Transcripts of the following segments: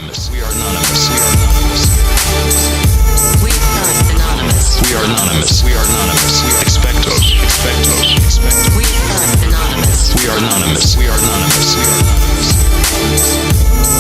anonymous. We are anonymous. We are anonymous. We are anonymous. We are anonymous. We are anonymous. We expect us. Expect us. Expect. We are anonymous. We are anonymous. We are anonymous. We are anonymous.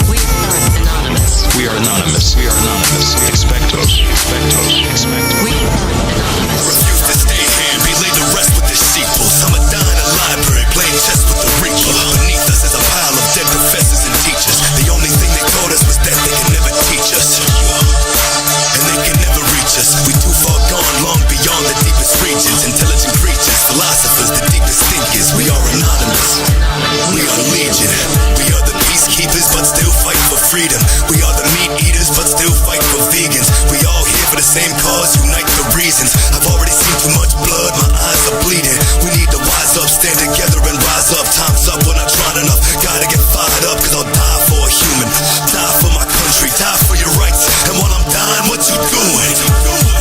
We are anonymous. We are anonymous. We are anonymous. We expect us. Expect us. Expect. We are anonymous. Refuse to stay here and be laid to rest with the sheeple. Some are dying in a library, playing chess with the reaper. Beneath us is a pile of dead professors and teachers. The only thing they taught us was that they can never teach us. And they can never reach us. We too far gone, long beyond the deepest regions. Intelligent creatures, philosophers, the deepest thinkers. We are anonymous. We are legion. We are the peacekeepers, but still fight for freedom. We are the meat eaters, but still fight for vegans. We all here for the same cause, unite the reasons. I've already seen too much blood, my eyes are bleeding. We need to wise up, stand together and rise up. Time's up, we're not trying enough. Gotta get fired up, cause I'll die for a human. Die for my country, die for your rights. And while I'm dying, what you doing?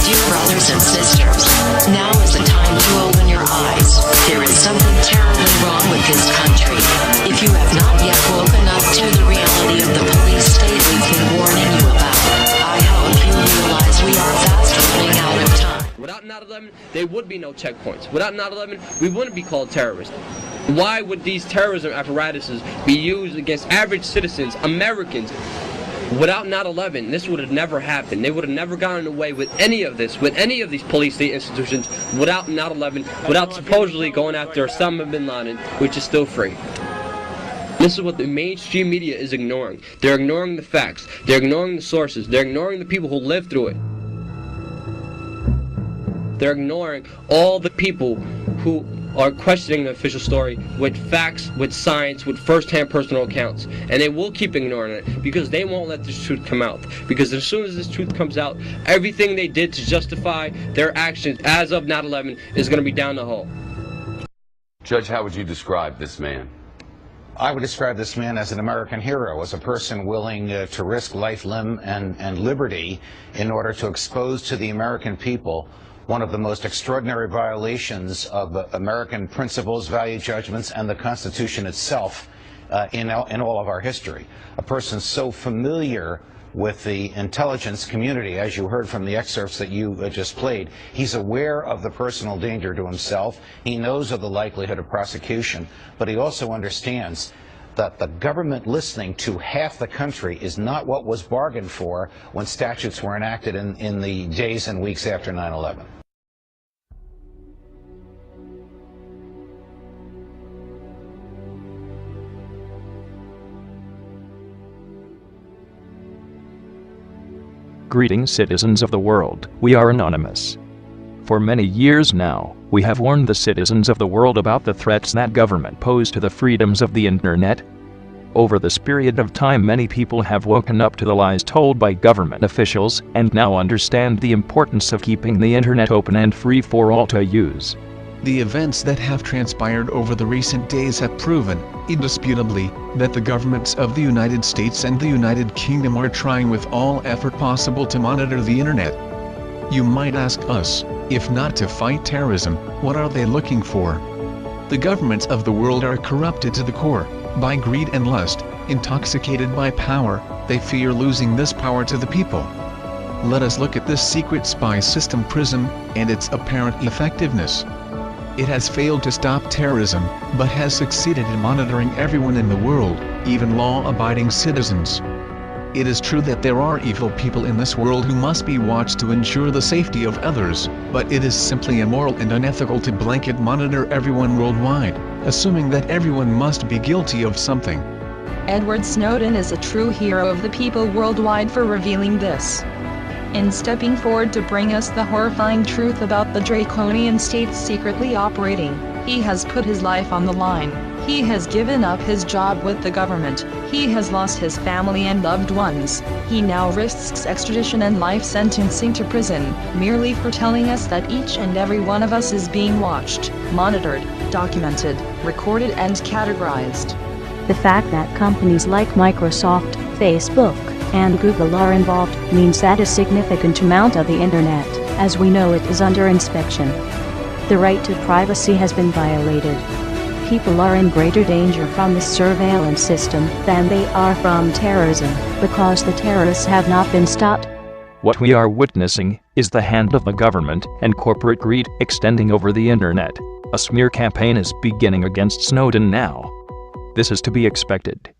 Dear brothers and sisters, now is the time to open your eyes. There is something terribly wrong with this country. If you have not yet woken up to the reality of the police state we've been warning you about, I hope you realize we are fast running out of time. Without 9/11, there would be no checkpoints. Without 9/11, we wouldn't be called terrorists. Why would these terrorism apparatuses be used against average citizens, Americans? Without 9/11, this would have never happened. They would have never gotten away with any of this, with any of these police state institutions, without 9/11, without supposedly going after Osama bin Laden, which is still free. This is what the mainstream media is ignoring. They're ignoring the facts. They're ignoring the sources. They're ignoring the people who lived through it. They're ignoring all the people who are questioning the official story with facts, with science, with first-hand personal accounts. And they will keep ignoring it because they won't let this truth come out. Because as soon as this truth comes out, everything they did to justify their actions as of 9/11 is going to be down the hole. Judge, how would you describe this man? I would describe this man as an American hero, as a person willing to risk life, limb, and liberty in order to expose to the American people one of the most extraordinary violations of American principles, value judgments, and the Constitution itself in all of our history. A person so familiar with the intelligence community, as you heard from the excerpts that you just played. He's aware of the personal danger to himself. He knows of the likelihood of prosecution, but he also understands that the government listening to half the country is not what was bargained for when statutes were enacted in the days and weeks after 9/11. Greetings, citizens of the world. We are anonymous. For many years now, we have warned the citizens of the world about the threats that government pose to the freedoms of the internet. Over this period of time, many people have woken up to the lies told by government officials and now understand the importance of keeping the internet open and free for all to use. The events that have transpired over the recent days have proven, indisputably, that the governments of the United States and the United Kingdom are trying with all effort possible to monitor the internet. You might ask us, if not to fight terrorism, what are they looking for? The governments of the world are corrupted to the core, by greed and lust, intoxicated by power. They fear losing this power to the people. Let us look at this secret spy system PRISM, and its apparent effectiveness. It has failed to stop terrorism, but has succeeded in monitoring everyone in the world, even law-abiding citizens. It is true that there are evil people in this world who must be watched to ensure the safety of others, but it is simply immoral and unethical to blanket monitor everyone worldwide, assuming that everyone must be guilty of something. Edward Snowden is a true hero of the people worldwide for revealing this. In stepping forward to bring us the horrifying truth about the draconian states secretly operating, he has put his life on the line. He has given up his job with the government. He has lost his family and loved ones. He now risks extradition and life sentencing to prison, merely for telling us that each and every one of us is being watched, monitored, documented, recorded and categorized. The fact that companies like Microsoft, Facebook, and Google are involved means that a significant amount of the internet, as we know it, is under inspection. The right to privacy has been violated. people are in greater danger from the surveillance system than they are from terrorism, because the terrorists have not been stopped. What we are witnessing is the hand of the government and corporate greed extending over the internet. A smear campaign is beginning against Snowden now. This is to be expected.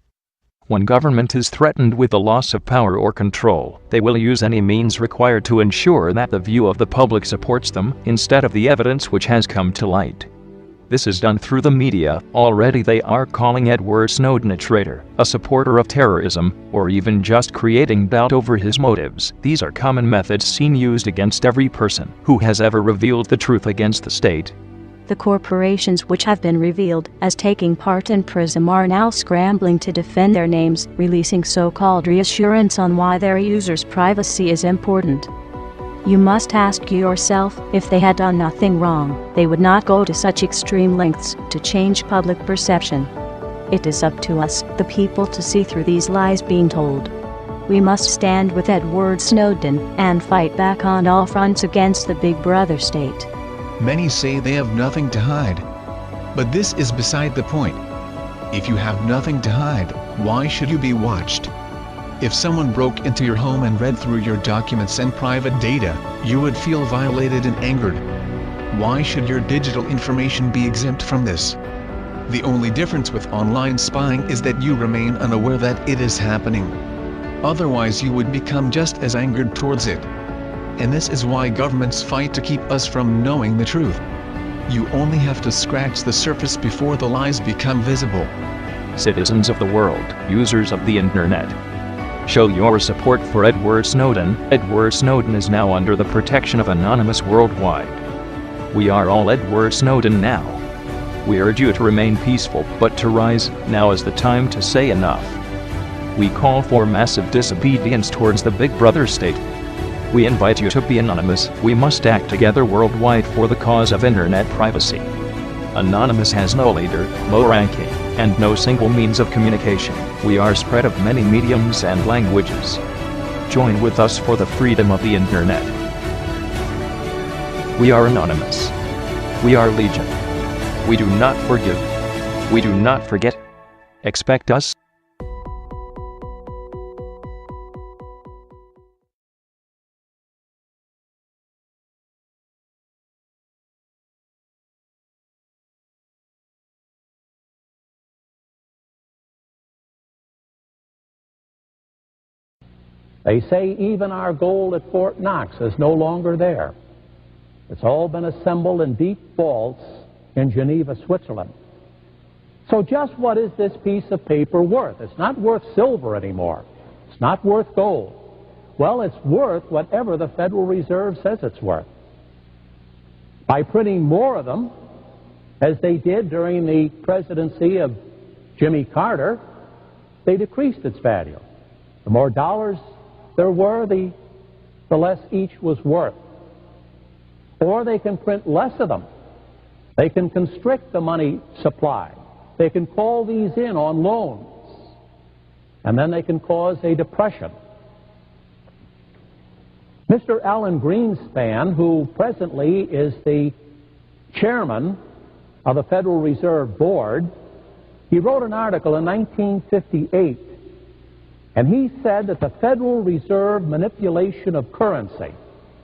When government is threatened with the loss of power or control, they will use any means required to ensure that the view of the public supports them, instead of the evidence which has come to light. This is done through the media. Already they are calling Edward Snowden a traitor, a supporter of terrorism, or even just creating doubt over his motives. These are common methods seen used against every person who has ever revealed the truth against the state. The corporations which have been revealed as taking part in PRISM are now scrambling to defend their names, releasing so-called reassurance on why their users' privacy is important. You must ask yourself, if they had done nothing wrong, they would not go to such extreme lengths to change public perception. It is up to us, the people, to see through these lies being told. We must stand with Edward Snowden and fight back on all fronts against the Big Brother state. Many say they have nothing to hide. But this is beside the point. If you have nothing to hide, why should you be watched? If someone broke into your home and read through your documents and private data, you would feel violated and angered. Why should your digital information be exempt from this? The only difference with online spying is that you remain unaware that it is happening. Otherwise you would become just as angered towards it. And this is why governments fight to keep us from knowing the truth. You only have to scratch the surface before the lies become visible. Citizens of the world, users of the internet, show your support for Edward Snowden. Edward Snowden is now under the protection of Anonymous worldwide. We are all Edward Snowden now. We urge you to remain peaceful, but to rise. Now is the time to say enough. We call for massive disobedience towards the Big Brother state. We invite you to be anonymous. We must act together worldwide for the cause of internet privacy. Anonymous has no leader, no ranking, and no single means of communication. We are spread of many mediums and languages. Join with us for the freedom of the internet. We are anonymous. We are legion. We do not forgive. We do not forget. Expect us. They say even our gold at Fort Knox is no longer there. It's all been assembled in deep vaults in Geneva, Switzerland. So just what is this piece of paper worth? It's not worth silver anymore. It's not worth gold. Well, it's worth whatever the Federal Reserve says it's worth. By printing more of them, as they did during the presidency of Jimmy Carter, they decreased its value. The more dollars there were, the less each was worth. Or they can print less of them. They can constrict the money supply. They can call these in on loans. And then they can cause a depression. Mr. Alan Greenspan, who presently is the chairman of the Federal Reserve Board, he wrote an article in 1958, and he said that the Federal Reserve manipulation of currency,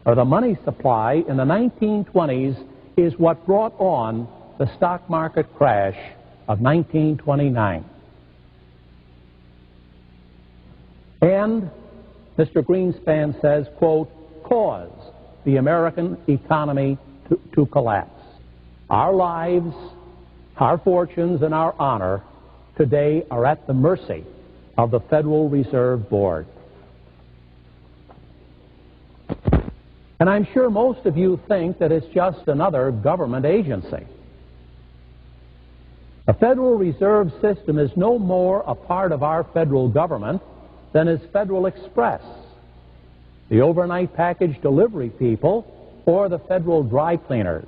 or the money supply in the 1920s, is what brought on the stock market crash of 1929. And Mr. Greenspan says, quote, caused the American economy to collapse. Our lives, our fortunes, and our honor today are at the mercy of the Federal Reserve Board. And I'm sure most of you think that it's just another government agency. The Federal Reserve System is no more a part of our federal government than is Federal Express, the overnight package delivery people, or the federal dry cleaners.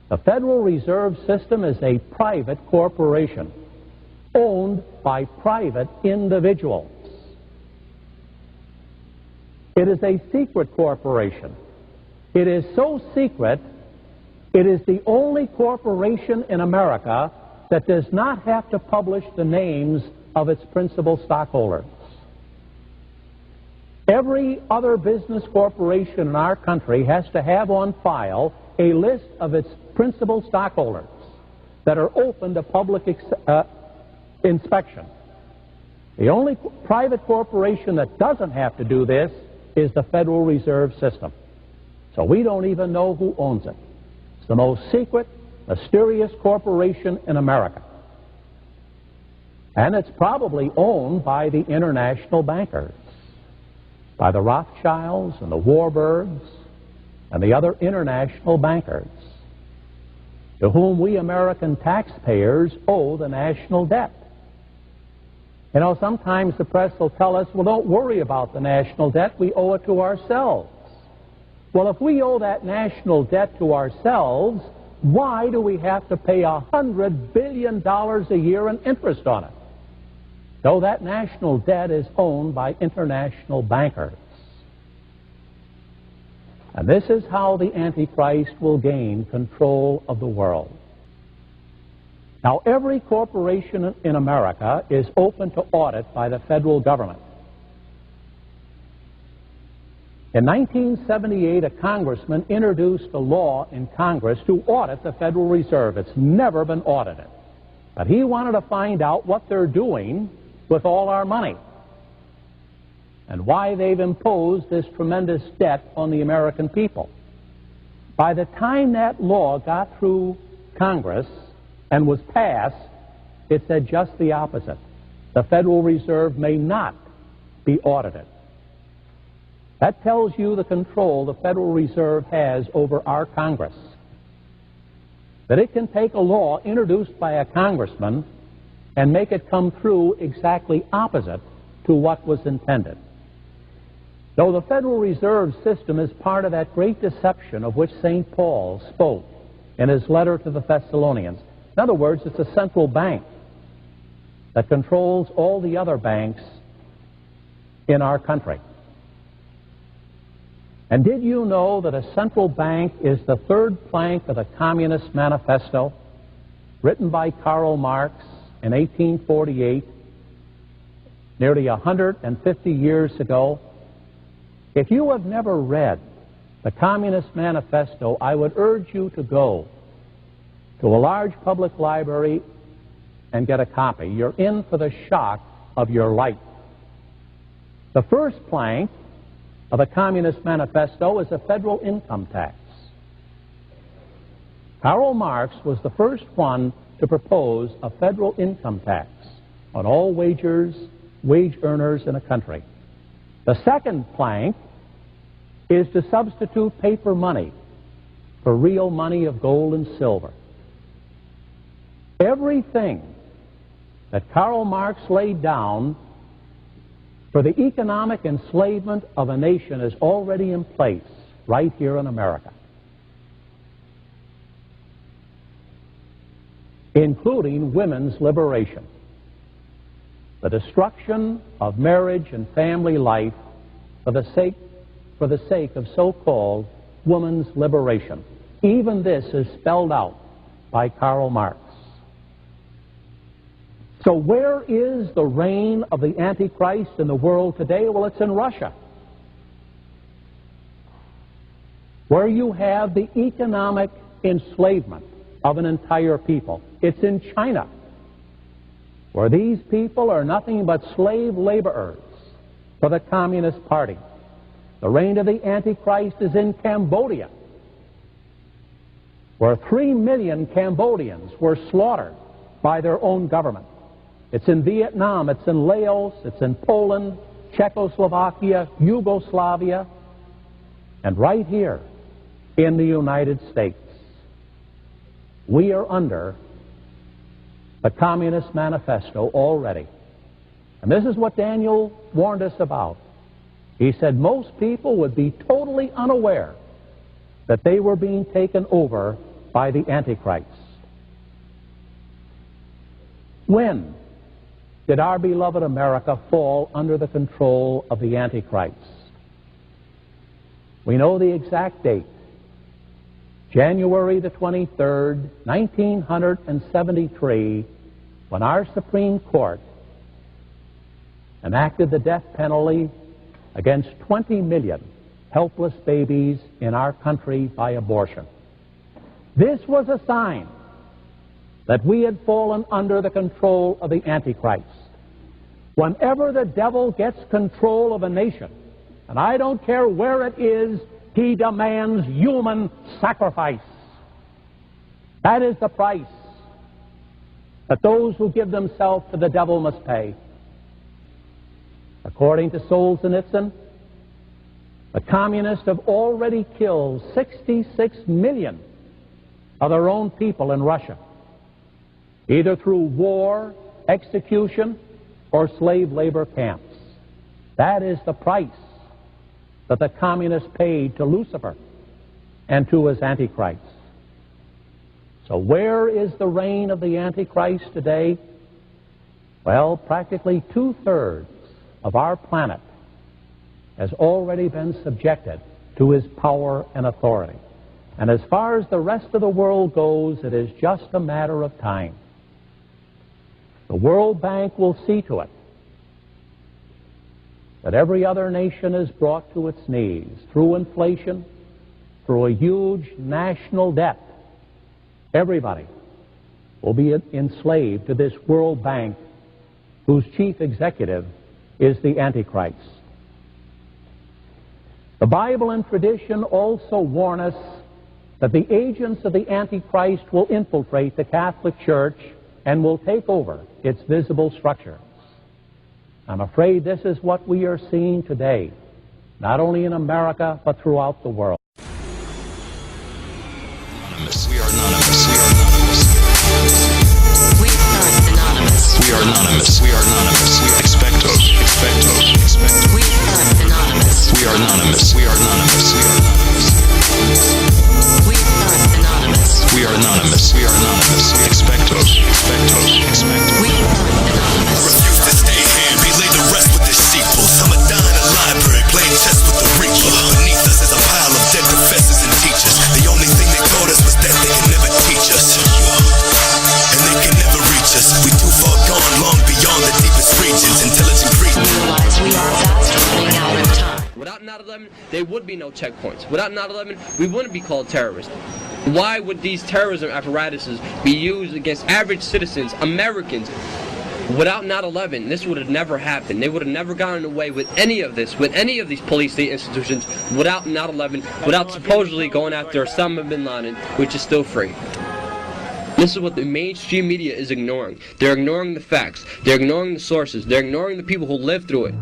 The Federal Reserve System is a private corporation owned by private individuals. It is a secret corporation. It is so secret, it is the only corporation in America that does not have to publish the names of its principal stockholders. Every other business corporation in our country has to have on file a list of its principal stockholders that are open to public inspection. The only private corporation that doesn't have to do this is the Federal Reserve System. So we don't even know who owns it. It's the most secret, mysterious corporation in America. And it's probably owned by the international bankers, by the Rothschilds and the Warburgs and the other international bankers, to whom we American taxpayers owe the national debt. You know, sometimes the press will tell us, well, don't worry about the national debt, we owe it to ourselves. Well, if we owe that national debt to ourselves, why do we have to pay $100 billion a year in interest on it? No, that national debt is owned by international bankers. And this is how the Antichrist will gain control of the world. Now, every corporation in America is open to audit by the federal government. In 1978, a congressman introduced a law in Congress to audit the Federal Reserve. It's never been audited. But he wanted to find out what they're doing with all our money and why they've imposed this tremendous debt on the American people. By the time that law got through Congress and was passed, it said just the opposite. The Federal Reserve may not be audited. That tells you the control the Federal Reserve has over our Congress. That it can take a law introduced by a congressman and make it come through exactly opposite to what was intended. Though the Federal Reserve System is part of that great deception of which St. Paul spoke in his letter to the Thessalonians. In other words, it's a central bank that controls all the other banks in our country. And did you know that a central bank is the third plank of the Communist Manifesto, written by Karl Marx in 1848, nearly 150 years ago? If you have never read the Communist Manifesto, I would urge you to go to a large public library and get a copy. You're in for the shock of your life. The first plank of the Communist Manifesto is a federal income tax. Karl Marx was the first one to propose a federal income tax on all wage earners in a country. The second plank is to substitute paper money for real money of gold and silver. Everything that Karl Marx laid down for the economic enslavement of a nation is already in place right here in America, including women's liberation, the destruction of marriage and family life for the sake of so-called women's liberation. Even this is spelled out by Karl Marx. So where is the reign of the Antichrist in the world today? Well, it's in Russia, where you have the economic enslavement of an entire people. It's in China, where these people are nothing but slave laborers for the Communist Party. The reign of the Antichrist is in Cambodia, where 3 million Cambodians were slaughtered by their own government. It's in Vietnam, it's in Laos, it's in Poland, Czechoslovakia, Yugoslavia, and right here in the United States. We are under the Communist Manifesto already. And this is what Daniel warned us about. He said most people would be totally unaware that they were being taken over by the Antichrist. When did our beloved America fall under the control of the Antichrist? We know the exact date. January the 23rd, 1973, when our Supreme Court enacted the death penalty against 20 million helpless babies in our country by abortion. This was a sign that we had fallen under the control of the Antichrist. Whenever the devil gets control of a nation, and I don't care where it is, he demands human sacrifice. That is the price that those who give themselves to the devil must pay. According to Solzhenitsyn, the communists have already killed 66 million of their own people in Russia, either through war, execution, or slave labor camps. That is the price that the communists paid to Lucifer and to his Antichrist. So where is the reign of the Antichrist today? Well, practically 2/3 of our planet has already been subjected to his power and authority. And as far as the rest of the world goes, it is just a matter of time. The World Bank will see to it that every other nation is brought to its knees through inflation, through a huge national debt. Everybody will be enslaved to this World Bank, whose chief executive is the Antichrist. The Bible and tradition also warn us that the agents of the Antichrist will infiltrate the Catholic Church and will take over its visible structure. I'm afraid this is what we are seeing today, not only in America, but throughout the world. Anonymous. We are anonymous. We are anonymous. We are anonymous. We are anonymous. We are anonymous. We expectos. Expectos. Expectos. We are anonymous. We are anonymous. We are anonymous. We are anonymous. We are anonymous. We are anonymous. We are anonymous. Expectos. Expectos. Expectos. We are anonymous. Refuse to stay here and be laid to rest with this sheeple. Some are dying in a library, playing chess with the reaper. Beneath us is a pile of dead professors and teachers. The only thing they taught us was that they can never teach us. And they can never reach us. We too far gone, long beyond the deepest regions. Intelligent creatures. Realize we are fast running out of time. Without 9/11, there would be no checkpoints. Without 9/11, we wouldn't be called terrorists. Why would these terrorism apparatuses be used against average citizens, Americans? Without 9/11, this would have never happened. They would have never gotten away with any of this, with any of these police state institutions, without 9/11, without supposedly going after Osama bin Laden, which is still free. This is what the mainstream media is ignoring. They're ignoring the facts. They're ignoring the sources. They're ignoring the people who lived through it.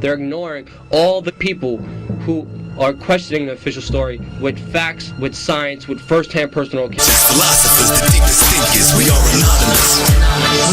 They're ignoring all the people who are questioning the official story with facts, with science, with first-hand personal accounts. Philosophers, the deepest thinkers, we are anonymous.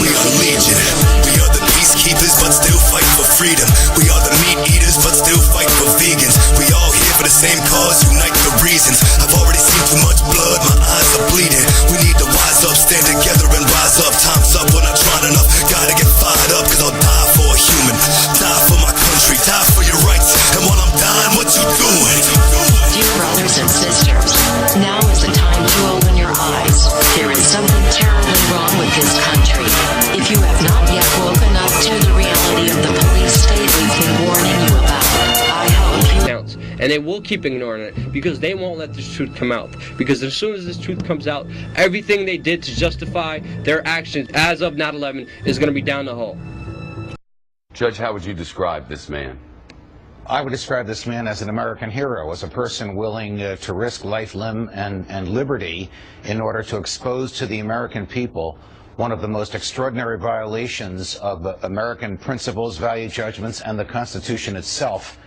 We are legion. We are the peacekeepers, but still fight for freedom. We are the meat eaters, but still fight for vegans. We all here for the same cause, unite for reasons. I've already seen too much blood, my eyes are bleeding. We need to wise up, stand together and rise up. Time's up, we're not trying enough. Gotta get fired up, cause I'll die for a human. Die for my country, die for your rights. And while I'm dying, what you doing? Dear brothers and sisters, now is the time to open your eyes. There is something terribly wrong with this country. If you have not yet woken up to the reality of the police state we've been warning you about, I hope you... And they will keep ignoring it because they won't let this truth come out. Because as soon as this truth comes out, everything they did to justify their actions as of 9/11 is going to be down the hole. Judge, how would you describe this man? I would describe this man as an American hero, as a person willing to risk life, limb, and liberty in order to expose to the American people one of the most extraordinary violations of American principles, value judgments, and the Constitution itself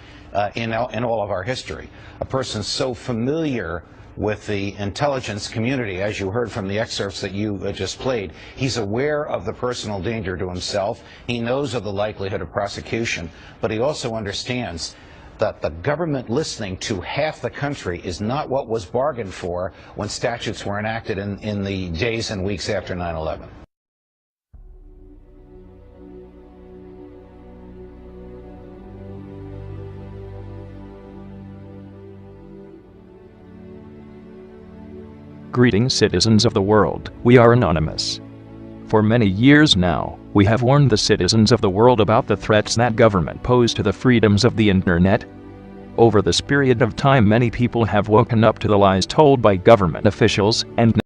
in all of our history. A person so familiar with the intelligence community, as you heard from the excerpts that you just played. He's aware of the personal danger to himself. He knows of the likelihood of prosecution, but he also understands that the government listening to half the country is not what was bargained for when statutes were enacted in the days and weeks after 9/11. Greetings, citizens of the world. We are anonymous. For many years now, we have warned the citizens of the world about the threats that government pose to the freedoms of the internet. Over this period of time, many people have woken up to the lies told by government officials and